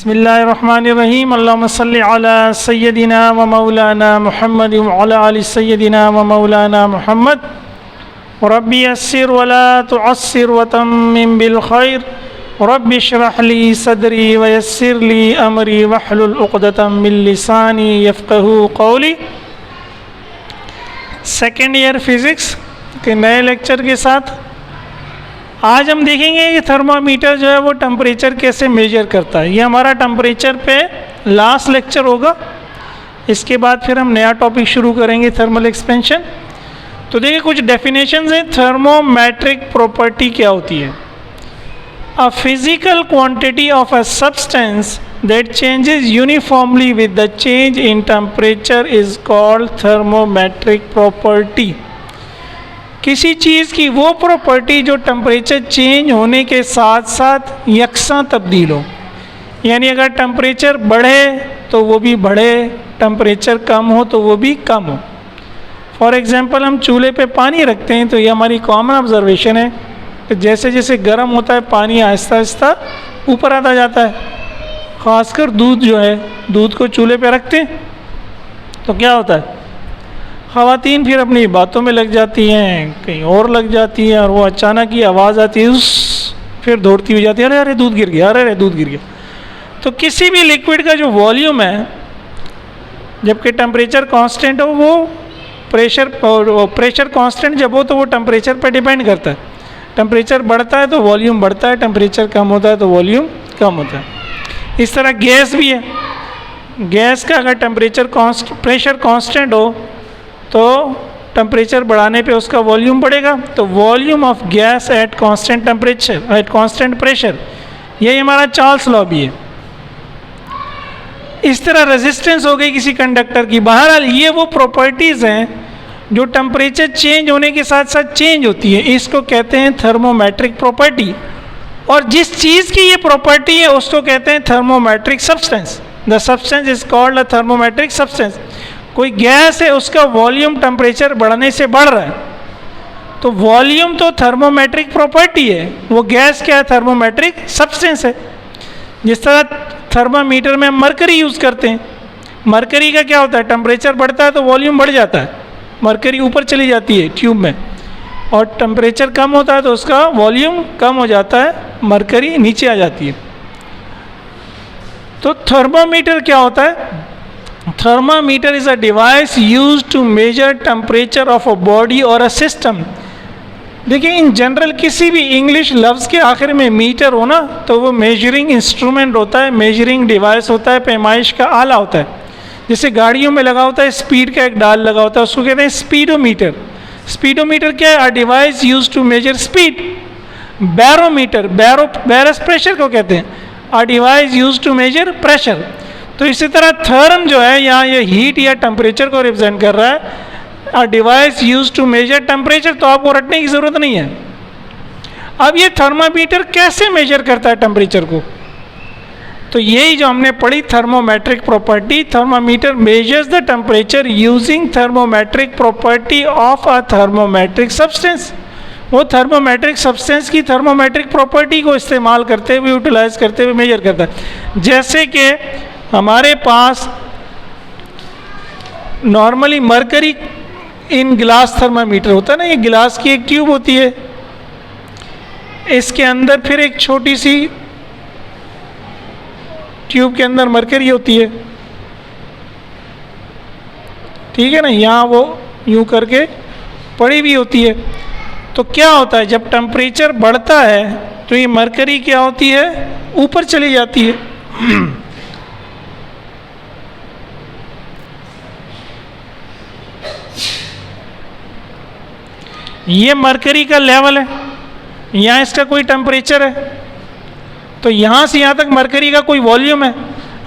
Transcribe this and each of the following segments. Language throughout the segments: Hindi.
बिस्मिल्लाहिर्रहमानिर्रहीम। अल्लाहुम्मा सल्लि अला सय्यदिना व मौलाना मुहम्मद व अला आलि सय्यदिना व मौलाना मुहम्मद। रब्बी यस्सिर व ला तुअस्सिर व तम्मिम बिल खैर। रब्बि इश्रह ली सदरी व यस्सिर ली अमरी वहलुल उक़दतम मिन लिसानी यफ़क़हू क़ौली। सेकेंड ईयर फिज़िक्स के नए लेक्चर के साथ आज हम देखेंगे कि थर्मामीटर जो है वो टेम्परेचर कैसे मेजर करता है। ये हमारा टेम्परेचर पे लास्ट लेक्चर होगा। इसके बाद फिर हम नया टॉपिक शुरू करेंगे, थर्मल एक्सपेंशन। तो देखिए कुछ डेफिनेशंस हैं। थर्मोमेट्रिक प्रॉपर्टी क्या होती है? A physical quantity of a substance that changes uniformly with the change in temperature is called thermometric property. किसी चीज़ की वो प्रॉपर्टी जो टेम्परेचर चेंज होने के साथ साथ यकसा तब्दील हो, यानी अगर टेम्परेचर बढ़े तो वो भी बढ़े, टेम्परेचर कम हो तो वो भी कम हो। फॉर एग्ज़ाम्पल हम चूल्हे पे पानी रखते हैं तो ये हमारी कॉमन ऑब्जर्वेशन है कि जैसे जैसे गर्म होता है पानी आहिस्ता आहिस्ता ऊपर आता जाता है। ख़ासकर दूध जो है, दूध को चूल्हे पे रखते हैं तो क्या होता है, ख़वातीन फिर अपनी बातों में लग जाती हैं, कहीं और लग जाती हैं, और वो अचानक ही आवाज़ आती है उस, फिर दौड़ती हुई जाती है, अरे अरे दूध गिर गया, अरे अरे दूध गिर गया। तो किसी भी लिक्विड का जो वॉल्यूम है, जबकि टेम्परेचर कांस्टेंट हो, वो प्रेशर कांस्टेंट जब हो तो वो टेम्परेचर पर डिपेंड करता है। टेम्परेचर बढ़ता है तो वॉल्यूम बढ़ता है, टेम्परेचर कम होता है तो वॉल्यूम कम होता है। इस तरह गैस भी है। गैस का अगर प्रेशर कांस्टेंट हो तो टेम्परेचर बढ़ाने पे उसका वॉल्यूम बढ़ेगा। तो volume of gas at constant temperature at constant pressure, यही हमारा चार्ल्स लॉ भी है। इस तरह रेजिस्टेंस हो गई किसी कंडक्टर की। बहरहाल ये वो प्रॉपर्टीज़ हैं जो टेम्परेचर चेंज होने के साथ साथ चेंज होती है। इसको कहते हैं थर्मोमेट्रिक प्रॉपर्टी। और जिस चीज़ की ये प्रॉपर्टी है उसको कहते हैं thermometric substance. The substance is called a thermometric substance. कोई गैस है, उसका वॉल्यूम टेम्परेचर बढ़ने से बढ़ रहा है तो वॉल्यूम तो थर्मोमेट्रिक प्रॉपर्टी है, वो गैस क्या है, थर्मोमेट्रिक सब्सटेंस है। जिस तरह थर्मामीटर में हम मरकरी यूज़ करते हैं, मरकरी का क्या होता है, टेम्परेचर बढ़ता है तो वॉल्यूम बढ़ जाता है, मरकरी ऊपर चली जाती है ट्यूब में, और टेम्परेचर कम होता है तो उसका वॉल्यूम कम हो जाता है, मरकरी नीचे आ जाती है। तो थर्मामीटर क्या होता है? Thermometer is a device used to measure temperature of a body or a system। देखिए इन जनरल किसी भी इंग्लिश लफ्ज़ के आखिर में मीटर हो ना तो वो मेजरिंग इंस्ट्रूमेंट होता है, मेजरिंग डिवाइस होता है, पैमाइश का आला होता है। जैसे गाड़ियों में लगा होता है स्पीड का एक डाल लगा होता है, उसको कहते हैं स्पीडोमीटर। स्पीडोमीटर क्या है? A device use to measure speed. Barometer, baros pressure को कहते हैं, a device use to measure pressure. तो इसी तरह थर्म जो है यहाँ ये हीट या टेम्परेचर को रिप्रेजेंट कर रहा है। A device use to measure temperature, तो आपको रटने की ज़रूरत नहीं है। अब ये थर्मामीटर कैसे मेजर करता है टेम्परेचर को? तो यही जो हमने पढ़ी thermometric property. Thermometer measures the temperature using thermometric property of a thermometric substance. वो थर्मोमेट्रिक सब्सटेंस की थर्मोमेट्रिक प्रॉपर्टी को इस्तेमाल करते हुए, यूटिलाइज करते हुए मेजर करता है। जैसे कि हमारे पास normally mercury in glass thermometer होता है ना, ये गिलास की एक ट्यूब होती है, इसके अंदर फिर एक छोटी सी ट्यूब के अंदर मरकरी होती है, ठीक है ना, यहाँ वो यूं करके पड़ी हुई होती है। तो क्या होता है, जब टेम्परेचर बढ़ता है तो ये मरकरी क्या होती है, ऊपर चली जाती है। ये मरकरी का लेवल है, यहाँ इसका कोई टेम्परेचर है, तो यहाँ से यहाँ तक मरकरी का कोई वॉल्यूम है।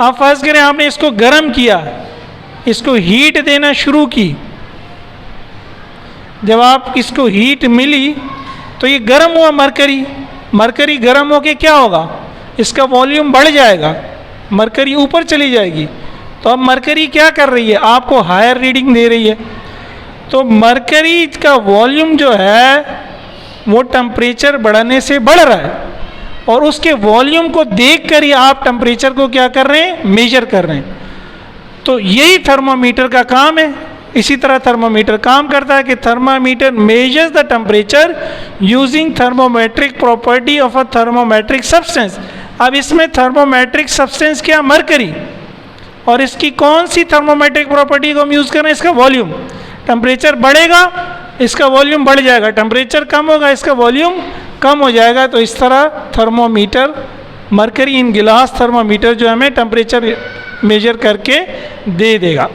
आप फर्ज करें आपने इसको गर्म किया, इसको हीट देना शुरू की। जब आप इसको हीट मिली तो ये गर्म हुआ मरकरी, मरकरी गर्म होके क्या होगा, इसका वॉल्यूम बढ़ जाएगा, मरकरी ऊपर चली जाएगी। तो अब मरकरी क्या कर रही है, आपको हायर रीडिंग दे रही है। तो मरकरी का वॉल्यूम जो है वो टेम्परेचर बढ़ने से बढ़ रहा है। और उसके वॉल्यूम को देखकर ही आप टेम्परेचर को क्या कर रहे हैं, मेजर कर रहे हैं। तो यही थर्मामीटर का काम है। इसी तरह थर्मामीटर काम करता है कि thermometer measures the temperature using thermometric property of a thermometric substance. अब इसमें थर्मोमेट्रिक सब्सटेंस क्या, मरकरी, और इसकी कौन सी थर्मोमेट्रिक प्रॉपर्टी को हम यूज़ कर रहे हैं, इसका वॉल्यूम। टेम्परेचर बढ़ेगा, इसका वॉल्यूम बढ़ जाएगा, टेम्परेचर कम होगा, इसका वॉल्यूम कम हो जाएगा। तो इस तरह थर्मोमीटर, मरकरी इन गिलास थर्मोमीटर जो हमें टेम्परेचर मेजर करके दे देगा।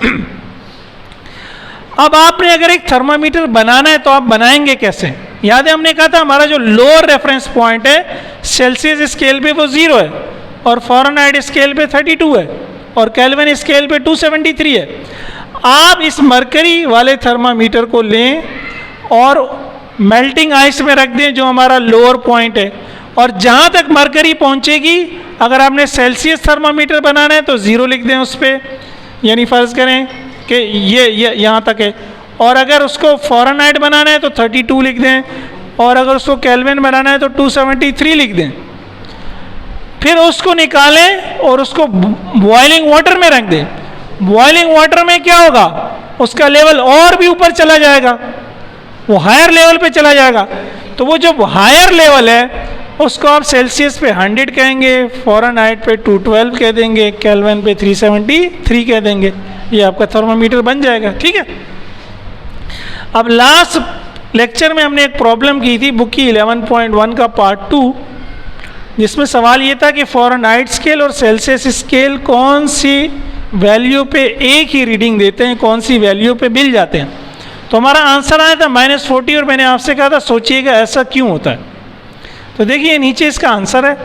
अब आपने अगर एक थर्मामीटर बनाना है तो आप बनाएंगे कैसे? याद है हमने कहा था हमारा जो लोअर रेफरेंस पॉइंट है सेल्सियस स्केल पे वो 0 है, और फ़ारेनहाइट स्केल पे 32 है, और केल्विन स्केल पे 273 है। आप इस मरकरी वाले थर्मामीटर को लें और मेल्टिंग आइस में रख दें जो हमारा लोअर पॉइंट है, और जहाँ तक मरकरी पहुँचेगी, अगर आपने सेल्सियस थर्मामीटर बनाना है तो 0 लिख दें उस पर, यानी फ़र्ज़ करें कि ये यहाँ तक है। और अगर उसको फ़ारेनहाइट बनाना है तो 32 लिख दें, और अगर उसको केल्विन बनाना है तो 273 लिख दें। फिर उसको निकालें और उसको बॉइलिंग वाटर में रख दें। बॉइलिंग वाटर में क्या होगा, उसका लेवल और भी ऊपर चला जाएगा, वो हायर लेवल पे चला जाएगा। तो वो जो हायर लेवल है उसको आप सेल्सियस पे 100 कहेंगे, फ़ारेनहाइट पे 212 कह देंगे, केल्विन पे 373 कह देंगे। ये आपका थर्मामीटर बन जाएगा। ठीक है। अब लास्ट लेक्चर में हमने एक प्रॉब्लम की थी बुक की 11.1 का पार्ट 2, जिसमें सवाल ये था कि फ़ारेनहाइट स्केल और सेल्सियस स्केल कौन सी वैल्यू पे एक ही रीडिंग देते हैं, कौन सी वैल्यू पे मिल जाते हैं। तो हमारा आंसर आया था -40, और मैंने आपसे कहा था सोचिएगा ऐसा क्यों होता है। तो देखिए नीचे इसका आंसर है।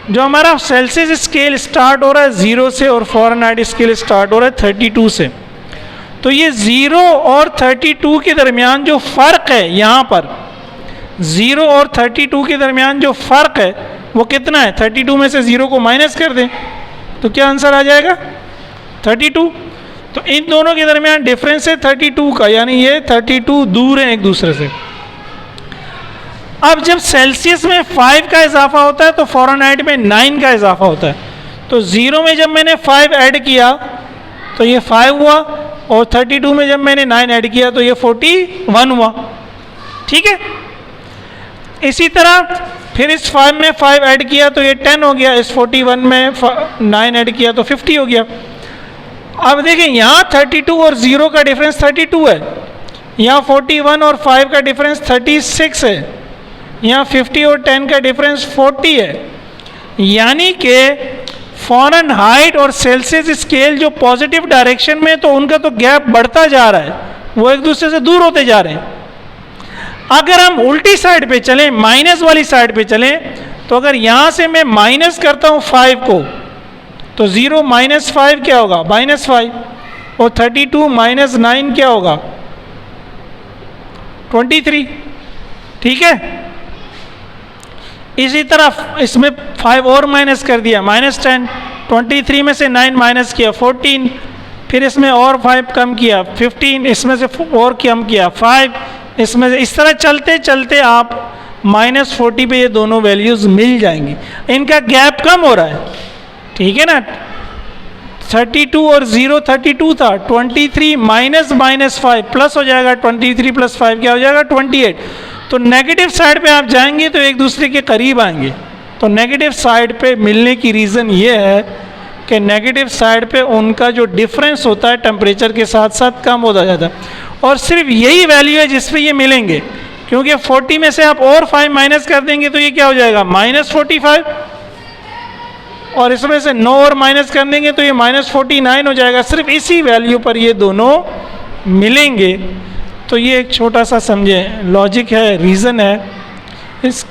जो हमारा सेल्सियस स्केल स्टार्ट हो रहा है 0 से और फ़ारेनहाइट स्केल स्टार्ट हो रहा है 32 से, तो ये 0 और 32 के दरमियान जो फ़र्क है, यहाँ पर 0 और 32 के दरमियान जो फ़र्क है वो कितना है? 32 में से 0 को माइनस कर दें तो क्या आंसर आ जाएगा? 32। तो इन दोनों के दरमियान डिफरेंस है 32 का, यानी ये 32 दूर है एक दूसरे से। अब जब सेल्सियस में 5 का इजाफा होता है तो फ़ारेनहाइट में 9 का इजाफा होता है। तो 0 में जब मैंने 5 ऐड किया तो ये 5 हुआ, और 32 में जब मैंने 9 ऐड किया तो ये 41 हुआ। ठीक है। इसी तरह फिर इस 5 में 5 ऐड किया तो ये 10 हो गया, इस 41 में 9 ऐड किया तो 50 हो गया। अब देखें यहाँ 32 और 0 का डिफरेंस 32 है, यहाँ 41 और 5 का डिफरेंस 36 है, यहाँ 50 और 10 का डिफरेंस 40 है। यानी कि फ़ारेनहाइट और सेल्सियस स्केल जो पॉजिटिव डायरेक्शन में, तो उनका तो गैप बढ़ता जा रहा है, वो एक दूसरे से दूर होते जा रहे हैं। अगर हम उल्टी साइड पे चलें, माइनस वाली साइड पे चलें, तो अगर यहाँ से मैं माइनस करता हूँ 5 को, तो 0 माइनस 5 क्या होगा? -5, और 32 माइनस 9 क्या होगा? 23। ठीक है। इसी तरह इसमें 5 और माइनस कर दिया, -10, 23 में से 9 माइनस किया 14, फिर इसमें और 5 कम किया 15, इसमें से और कम किया 5, इसमें से इस तरह चलते चलते आप -40 पे ये दोनों वैल्यूज़ मिल जाएंगी। इनका गैप कम हो रहा है। ठीक है ना। 32 और 0 32 था, 23 माइनस -5 प्लस हो जाएगा, 23 + 5 क्या हो जाएगा? 28। तो नेगेटिव साइड पे आप जाएंगे तो एक दूसरे के करीब आएंगे। तो नेगेटिव साइड पे मिलने की रीज़न ये है कि नेगेटिव साइड पे उनका जो डिफरेंस होता है टेम्परेचर के साथ साथ कम होता जाता है, और सिर्फ यही वैल्यू है जिस पे ये मिलेंगे, क्योंकि 40 में से आप और 5 माइनस कर देंगे तो ये क्या हो जाएगा? -45, और इसमें से 9 और माइनस कर देंगे तो ये -49 हो जाएगा। सिर्फ इसी वैल्यू पर ये दोनों मिलेंगे। तो ये एक छोटा सा समझे लॉजिक है, रीज़न है। इस